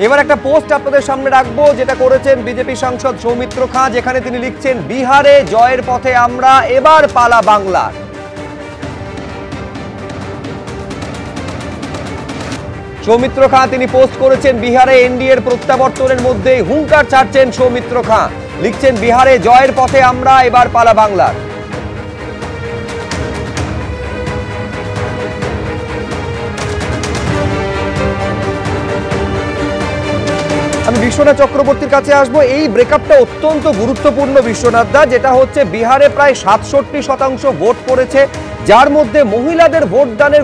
এবার একটা পোস্ট আপনাদের সামনে রাখবো, যেটা করেছেন বিজেপি সাংসদ সৌমিত্র খাঁ, যেখানে তিনি লিখছেন, বিহারে জয়ের পথে আমরা, এবার পালা বাংলার। সৌমিত্র খাঁ তিনি পোস্ট করেছেন, বিহারে এনডিএর প্রত্যাবর্তনের মধ্যে হুঙ্কার ছাড়ছেন সৌমিত্র খাঁ, লিখছেন, বিহারে জয়ের পথে আমরা, এবার পালা বাংলার। আমি বিশ্বনাথ চক্রবর্তীর কাছে আসবো। এই ব্রেকআপটা অত্যন্ত গুরুত্বপূর্ণ বিশ্বনাথ দা, যেটা হচ্ছে বিহারে প্রায় 67% ভোট পড়েছে, যার মধ্যে মহিলাদের ভোটদানের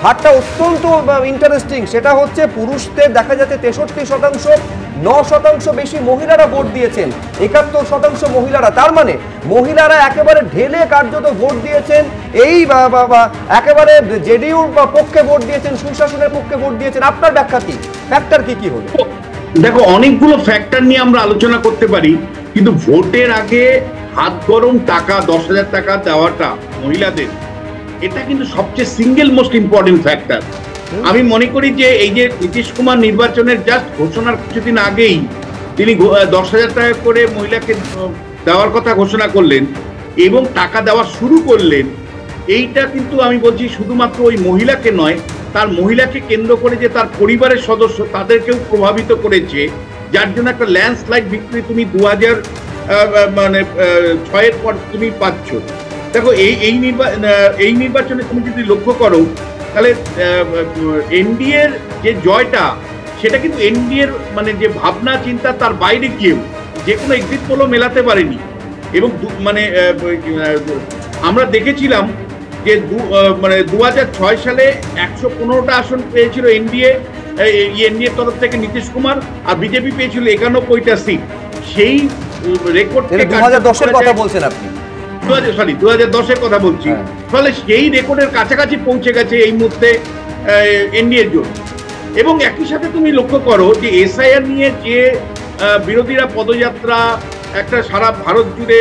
হারটা অত্যন্ত ইন্টারেস্টিং। সেটা হচ্ছে পুরুষদের দেখা যাচ্ছে 63%, 9% বেশি মহিলারা ভোট দিয়েছেন, 71% মহিলারা। তার মানে মহিলারা একেবারে ঢেলে কার্যত ভোট দিয়েছেন, এই একেবারে জেডিইউর পক্ষে ভোট দিয়েছেন, সুশাসনের পক্ষে ভোট দিয়েছেন। আপনার ব্যাখ্যা কি, ফ্যাক্টর কি হলো? দেখো, অনেকগুলো ফ্যাক্টর নিয়ে আমরা আলোচনা করতে পারি, কিন্তু ভোটের আগে হাত গরম টাকা 10,000 টাকা দেওয়াটা মহিলাদের, এটা কিন্তু সবচেয়ে সিঙ্গেল মোস্ট ইম্পর্টেন্ট ফ্যাক্টর। আমি মনে করি যে এই যে নীতিশ কুমার নির্বাচনের জাস্ট ঘোষণার কিছুদিন আগেই তিনি 10,000 টাকা করে মহিলাকে দেওয়ার কথা ঘোষণা করলেন এবং টাকা দেওয়া শুরু করলেন, এইটা কিন্তু আমি বলছি শুধুমাত্র ওই মহিলাকে নয়, তার মহিলাকে কেন্দ্র করে যে তার পরিবারের সদস্য তাদেরকেও প্রভাবিত করেছে, যার জন্য একটা ল্যান্ডস্লাইড ভিক্টরি তুমি 2006-এর পর তুমি পাচ্ছ। দেখো, এই নির্বাচনে তুমি যদি লক্ষ্য করো, তাহলে এনডিএর যে জয়টা, সেটা কিন্তু এনডিএর মানে যে ভাবনা চিন্তা, তার বাইরে গিয়েও যে কোনো এক্সিট পোলও মেলাতে পারেনি। এবং আমরা দেখেছিলাম যে 2006 সালে 115টা আসন পেয়েছিল এনডিএর তরফ থেকে নীতিশ কুমার, আর বিজেপি পেয়েছিল 91টা সিট। সেই রেকর্ডকে 2010-এর কথা বলছেন আপনি? 2010-এর কথা বলছি। ফলে সেই রেকর্ডের কাছাকাছি পৌঁছে গেছে এই মুহূর্তে এনডিএর জন্য। এবং একই সাথে তুমি লক্ষ্য করো যে এসআইআর নিয়ে যে বিরোধীরা পদযাত্রা, একটা সারা ভারত জুড়ে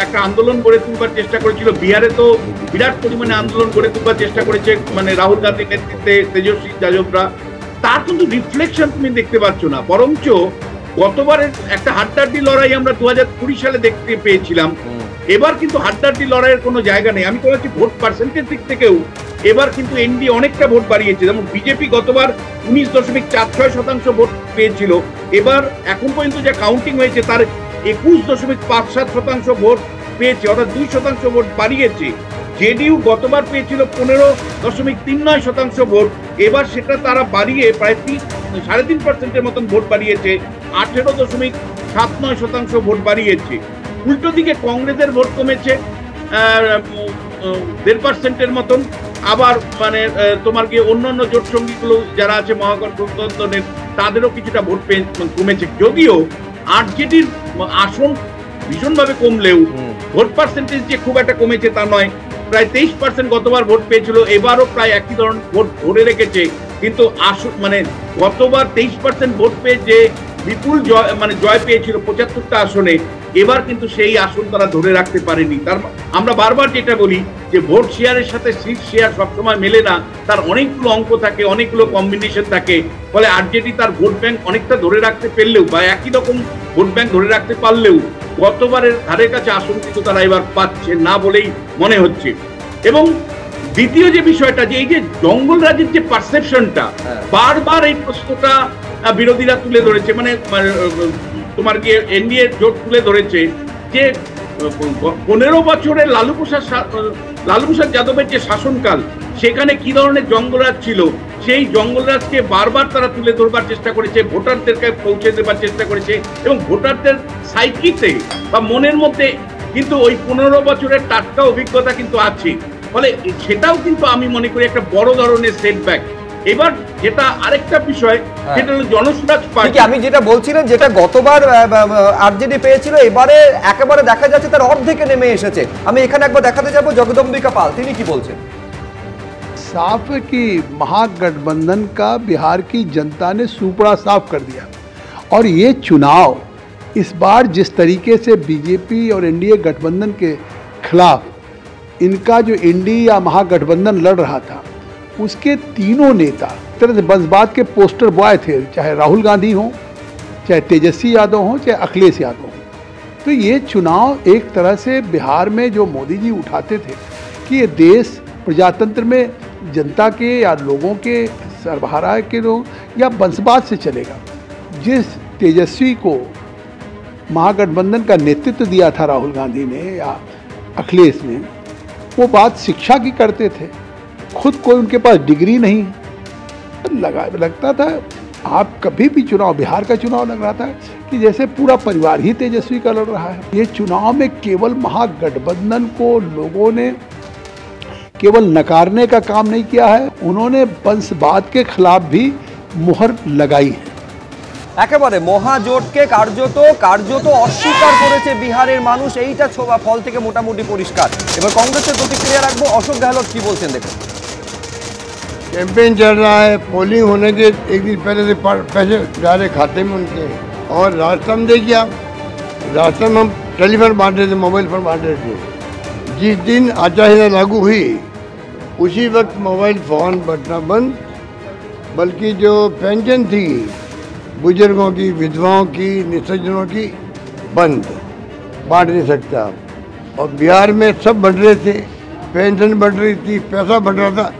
একটা আন্দোলন গড়ে তুলবার চেষ্টা করেছিল, বিহারে তো বিরাট পরিমাণে আন্দোলন গড়ে তুলবার চেষ্টা করেছে মানে রাহুল গান্ধীর নেতৃত্বে তেজস্বী যাদবরা, তার কিন্তু রিফ্লেকশন তুমি দেখতে পাচ্ছ না। বরঞ্চ গতবারের একটা হাড্ডাহাড্ডি লড়াই আমরা 2020 সালে দেখতে পেয়েছিলাম, এবার কিন্তু হাড্ডাহাড্ডি লড়াইয়ের কোনো জায়গা নেই। আমি তো বলছি ভোট পার্সেন্টেজ দিক থেকেও এবার কিন্তু এনডি অনেকটা ভোট বাড়িয়েছে। যেমন বিজেপি গতবার 19.46% ভোট পেয়েছিল, এবার এখন পর্যন্ত যে কাউন্টিং হয়েছে তার 21.57% ভোট পেয়েছে, অর্থাৎ 2% ভোট বাড়িয়েছে। জেডিইউ গতবার পেয়েছিল 15.39% ভোট, এবার সেটা তারা বাড়িয়ে প্রায় 3.5% মতন ভোট বাড়িয়েছে, 18.79% ভোট বাড়িয়েছে। উল্টো দিকে কংগ্রেসের ভোট কমেছে 1.5% মতন। আবার মানে তোমার গিয়ে অন্যান্য জোট সঙ্গীগুলো যারা আছে মহাগঠবন্ধনের, তাদেরও কিছুটা ভোট কমেছে। যদিও আরজেডির আসন ভীষণভাবে কমলেও ভোট পার্সেন্টেজ যে খুব একটা কমেছে তা নয়, প্রায় 23% গতবার ভোট পেয়েছিল, এবারও প্রায় একই ধরনের ভোট ধরে রেখেছে। কিন্তু আসন মানে গতবার 23% ভোট পেয়ে যে বিপুল জয় পেয়েছিল 75টা আসনে, এবার কিন্তু সেই আসন তারা ধরে রাখতে পারেনি। আমরা বারবার যেটা বলি যে ভোট শেয়ারের সাথে সিট শেয়ার সবসময় মেলে না, তার অনেকগুলো অঙ্ক থাকে, অনেকগুলো কম্বিনেশন থাকে। ফলে আরজেডি তার ভোট ব্যাংক অনেকটা ধরে রাখতে পারলেও বা একই রকম ভোট ব্যাংক ধরে রাখতে পারলেও গতবারের ধারের কাছে আসন কিন্তু তারা এবার পাচ্ছে না বলেই মনে হচ্ছে। এবং দ্বিতীয় যে বিষয়টা, যে এই যে জঙ্গল রাজের যে পারসেপশনটা, বারবার এই প্রশ্নটা বিরোধীরা তুলে ধরেছে, মানে তোমার গিয়ে এনডিএ জোট তুলে ধরেছে যে 15 বছরের লালু প্রসাদ যাদবের যে শাসনকাল, সেখানে কি ধরনের জঙ্গলরাজ ছিল, সেই জঙ্গলরাজকে বারবার তারা তুলে ধরবার চেষ্টা করেছে, ভোটারদেরকে পৌঁছে দেবার চেষ্টা করেছে, এবং ভোটারদের সাইকিতে বা মনের মধ্যে কিন্তু ওই 15 বছরের টাটকা অভিজ্ঞতা কিন্তু আছে। ফলে সেটাও কিন্তু আমি মনে করি একটা বড় ধরনের সেটব্যাক। এবার যেটা আরেকটা বিষয়, যেটা হলো জনসুরাজ পার্টি। আমি যেটা বলছিলাম, যেটা গতবার আরজেডি পেয়েছিল, এবারে একেবারে দেখা যাচ্ছে তার অর্ধেকে নেমে এসেছে। আমি এখানে একবার দেখাতে যাব জগদম্बिका পাল, তিনি কি বলছেন। साफ है कि महागठबंधन का बिहार की जनता ने सूपड़ा साफ कर दिया, और ये चुनाव इस बार जिस तरीके से बीजेपी और एनडीए गठबंधन के खिलाफ इनका जो एनडीए या महागठबंधन लड़ रहा था, उसके तीनों नेता तरह से बंसबात के पोस्टर बॉय थे, चाहे राहुल गांधी हों, चाहे तेजस्वी यादव हों, चाहे अखिलेश यादव हों। तो ये चुनाव एक तरह से बिहार में जो मोदी जी उठाते थे कि ये देश प्रजातंत्र में जनता के या लोगों के सरबराह के लोग या बंसबात से चलेगा। जिस तेजस्वी को महागठबंधन का नेतृत्व दिया था राहुल गांधी ने या अखिलेश ने, वो बात शिक्षा की करते थे, खुद कोई उनके पास डिग्री नहीं लगता था। आप कभी भी चुनाव, बिहार का चुनाव लग रहा था कि जैसे पूरा परिवार ही तेजस्वी का लड़ रहा है। ये चुनाव में केवल महागठबंधन को लोगों ने केवल नकारने का काम नहीं किया है, उन्होंने वंशवाद के खिलाफ भी मुहर लगाई है। একেবারে মহাজোটকে কার্যত অস্বীকার করেছে বিহারের মানুষ, এইটা ফল থেকে মোটামুটি পরিষ্কার। এবার কংগ্রেসের প্রতিক্রিয়া রাখবো, অশোক গেহলট কি বলছেন দেখুন। कैंपेन चल रहा है, पोलिंग होने के एक दिन पहले से पैसे जा रहे खाते में उनके। और रास्ता में देखिए आप, रास्ते में हम टेलीफोन बांट रहे थे, मोबाइल फोन बांट रहे थे। जिस दिन आचार संहिता लागू हुई उसी वक्त मोबाइल फ़ोन बटना बंद, बल्कि जो पेंशन थी बुजुर्गों की, विधवाओं की, निसज्जनों की, बंद, बांट नहीं सकते आप। और बिहार में सब बढ़ रहे थे, पेंशन बढ़ रही थी, पैसा बढ़ रहा था।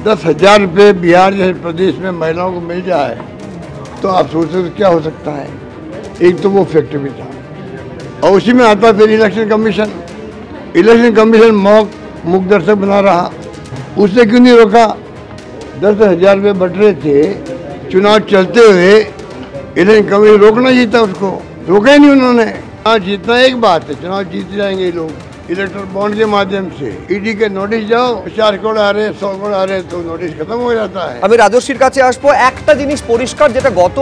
10,000 रुपये बिहार जैसे प्रदेश में महिलाओं को मिल जाए तो आप सोचते तो क्या हो सकता है। एक तो वो फैक्टर भी था, और उसी में आता फिर इलेक्शन कमीशन मुख दर्शक बना रहा। उससे क्यों नहीं रोका? 10,000 रुपये बढ़ रहे थे, चुनाव चलते हुए इलेक्शन कमीशन रोकना जीता, उसको रोका ही नहीं उन्होंने। हाँ, जीतना एक बात है, चुनाव जीत जाएंगे ये लोग इलेक्ट्रल बॉन्ड के माध्यम से। ईडी के নোটিশ যাও, 4 কোটি आ रहे, 100 কোটি आ रहे, तो নোটিশ खत्म हो जाता है। আমি রাজস্বীর কাছে আসবো। একটা জিনিস পরিষ্কার, যেটা গত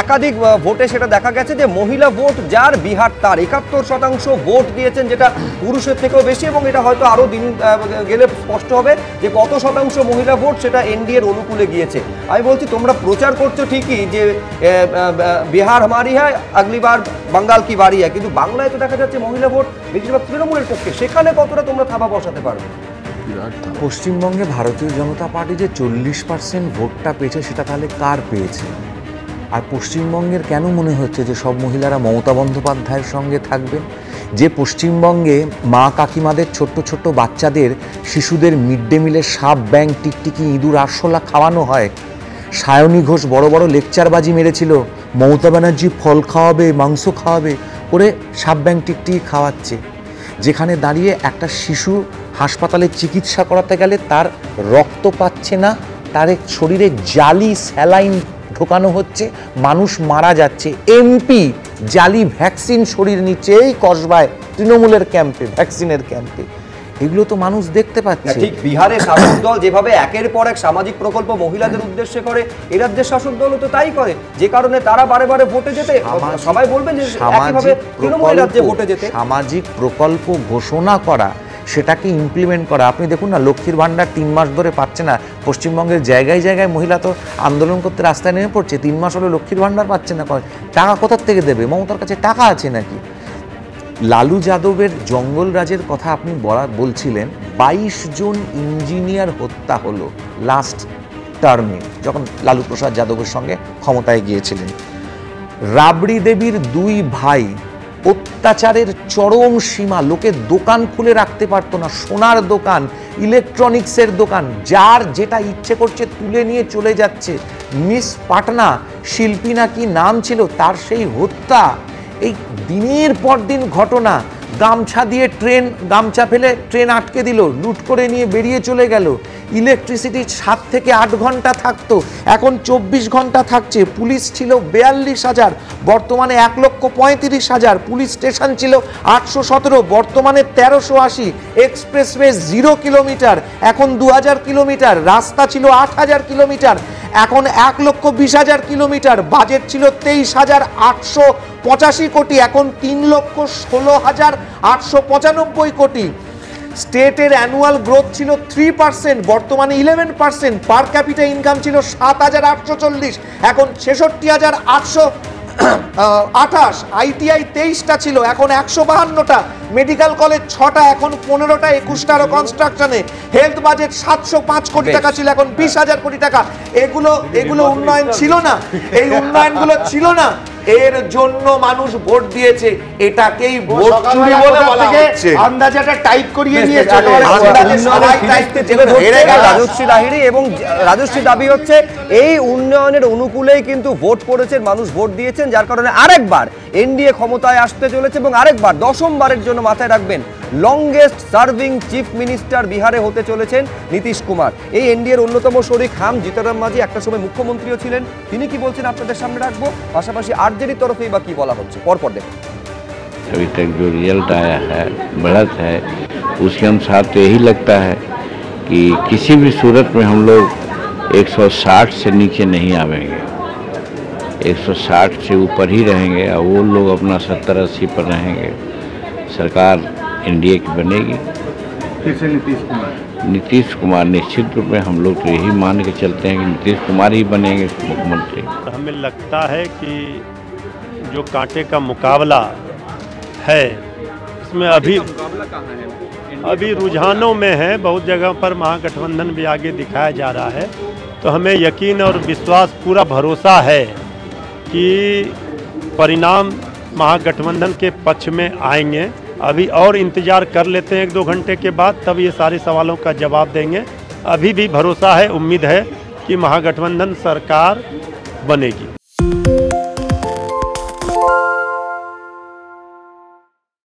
একাধিক ভোটে সেটা দেখা গেছে যে মহিলা ভোট যার বিহার তার 71% ভোট দিয়েছেন, যেটা পুরুষের থেকেও বেশি, এবং এটা হয়তো আরো দিন গেলে স্পষ্ট হবে যে কত শতাংশ মহিলা ভোট সেটা এনডিএ এর অনুকূলে গিয়েছে। আমি বলছি তোমরা প্রচার করছো ঠিকই যে বিহার हमारी है, अगली बार बंगाल की बारी है, কিন্তু বাংলায় তো দেখা যাচ্ছে মহিলা ভোট বেশিরভাগ তৃণমূলের পক্ষে। সেখানে কতটা তোমরা থাবা বসাতে পারবে? পশ্চিমবঙ্গে ভারতীয় জনতা পার্টি যে 40% ভোটটা পেয়েছে সেটা তাহলে কার পেয়েছে? আর পশ্চিমবঙ্গের কেন মনে হচ্ছে যে সব মহিলারা মমতা বন্দ্যোপাধ্যায়ের সঙ্গে থাকবেন? যে পশ্চিমবঙ্গে মা কাকিমাদের ছোট্ট ছোট্ট বাচ্চাদের, শিশুদের মিড ডে মিলে সাপ, ব্যাঙ, টিকটিকি, ইঁদুর, আরশোলা খাওয়ানো হয়। সায়নী ঘোষ বড় বড় লেকচারবাজি মেরেছিল, মমতা ব্যানার্জি ফল খাওয়াবে, মাংস খাওয়াবে করে সাপ, ব্যাঙ, টিকটিকি খাওয়াচ্ছে। যেখানে দাঁড়িয়ে একটা শিশু হাসপাতালে চিকিৎসা করাতে গেলে তার রক্ত পাচ্ছে না, তার শরীরে জালি স্যালাইন ঢোকানো হচ্ছে, মানুষ মারা যাচ্ছে। এমপি জালি ভ্যাকসিন শরীর নিচ্ছে এই কসবায়, তৃণমূলের ক্যাম্পে, ভ্যাকসিনের ক্যাম্পে। এগুলো তো মানুষ দেখতে পাচ্ছে। ঠিক বিহারের শাসক দল যেভাবে একের পর এক সামাজিক প্রকল্প মহিলাদের উদ্দেশ্যে করে, এই রাজ্যের শাসক দলও তো তাই করে, যে কারণে তারা বারে বারে ভোটে যেতে, সবাই বলবেন যে একইভাবে তৃণমূল রাজ্যে ভোটে যেতে। সামাজিক প্রকল্প ঘোষণা করা, সেটাকে ইমপ্লিমেন্ট করা। আপনি দেখুন না, লক্ষ্মীর ভাণ্ডার 3 মাস ধরে পাচ্ছে না। পশ্চিমবঙ্গের জায়গায় জায়গায় মহিলা তো আন্দোলন করতে রাস্তায় নেমে পড়ছে, 3 মাস হলো লক্ষ্মীর ভাণ্ডার পাচ্ছে না। টাকা কোথার থেকে দেবে? মমতার কাছে টাকা আছে নাকি? লালু যাদবের জঙ্গল রাজের কথা আপনি বলছিলেন। 22 জন ইঞ্জিনিয়ার হত্যা হলো লাস্ট টার্মে, যখন লালু প্রসাদ যাদবের সঙ্গে ক্ষমতায় গিয়েছিলেন। রাবড়ি দেবীর 2 ভাই, অত্যাচারের চরম সীমা, লোকের দোকান খুলে রাখতে পারতো না, সোনার দোকান, ইলেকট্রনিক্সের দোকান, যার যেটা ইচ্ছে করছে তুলে নিয়ে চলে যাচ্ছে। মিস পাটনা, শিল্পী না কি নাম ছিল তার, সেই হত্যা। এই দিনের পর দিন ঘটনা। গামছা দিয়ে গামছা ফেলে ট্রেন আটকে দিল, লুট করে নিয়ে বেরিয়ে চলে গেল। ইলেকট্রিসিটি 7 থেকে 8 ঘন্টা থাকতো, এখন 24 ঘন্টা থাকছে। পুলিশ ছিল 42,000, বর্তমানে 1,35,000। পুলিশ স্টেশন ছিল 817, বর্তমানে 1380। এক্সপ্রেসওয়ে 0 কিলোমিটার, এখন 2000 কিলোমিটার। রাস্তা ছিল 8000 কিলোমিটার, এখন 1,20,000 কিলোমিটার। বাজেট ছিল 23,885 কোটি, এখন 3,16,895 কোটি। স্টেটের অ্যানুয়াল গ্রোথ ছিল 3%, বর্তমানে 11%। পার ক্যাপিটা ইনকাম ছিল 7,840, এখন 66,828। আইটিআই 23টা ছিল, এখন 152টা। মেডিকেল কলেজ 6টা, এখন 15টা, 21টা আরো কনস্ট্রাকশনে। হেলথ বাজেট 705 কোটি টাকা ছিল, এখন 20,000 কোটি টাকা। এগুলো উন্নয়ন ছিল না, এই উন্নয়নগুলো ছিল না, এর জন্য মানুষ ভোট দিয়েছে। এটাকেই ভোট চুরি বলে বলা হচ্ছে। আন্দাজটা টাইপ করিয়ে নিয়েছে। রাজশ্রী লাহিড়ী এবং রাজশ্রীর দাবি হচ্ছে এই উন্নয়নের অনুকূলেই কিন্তু ভোট পড়েছে, মানুষ ভোট দিয়েছেন, যার কারণে আরেকবার এনডিএ ক্ষমতায় আসতে চলেছে এবং আরেকবার 10মবারের জন্য মাথায় রাখবেন লংগেস্ট সার্ভিং চিফ মিনিস্টার বিহারে হতে চলেছেন নীতিশ কুমার। এই এনডিএর অন্যতম শরিক হাম জিতরাম মাঝি একটা সময় মুখ্যমন্ত্রীও ছিলেন, তিনি কি বলছেন আপনাদের সামনে রাখবো, পাশাপাশি আরজেডির তরফেই বা কি বলা হচ্ছে পরপর দেখুন। अभी तक जो रिजल्ट आया है, बढ़त है, उसके अनुसार तो यही लगता है कि किसी भी सूरत में हम लोग 160 से नीचे नहीं आवेंगे, 160 से ऊपर ही रहेंगे और वो लोग अपना 70-80 पर रहेंगे। सरकार एनडीए की बनेगी। फिर से नीतीश कुमार निश्चित रूप में हम लोग तो यही मान के चलते हैं कि नीतीश कुमार ही बनेंगे मुख्यमंत्री। हमें लगता है कि जो कांटे का मुकाबला है इसमें अभी रुझानों में है, बहुत जगह पर महागठबंधन भी आगे दिखाया जा रहा है। तो हमें यकीन और विश्वास, पूरा भरोसा है कि परिणाम महागठबंधन के पक्ष में आएंगे। अभी और इंतज़ार कर लेते हैं 1-2 घंटे के बाद, तब ये सारे सवालों का जवाब देंगे। अभी भी भरोसा है, उम्मीद है कि महागठबंधन सरकार बनेगी।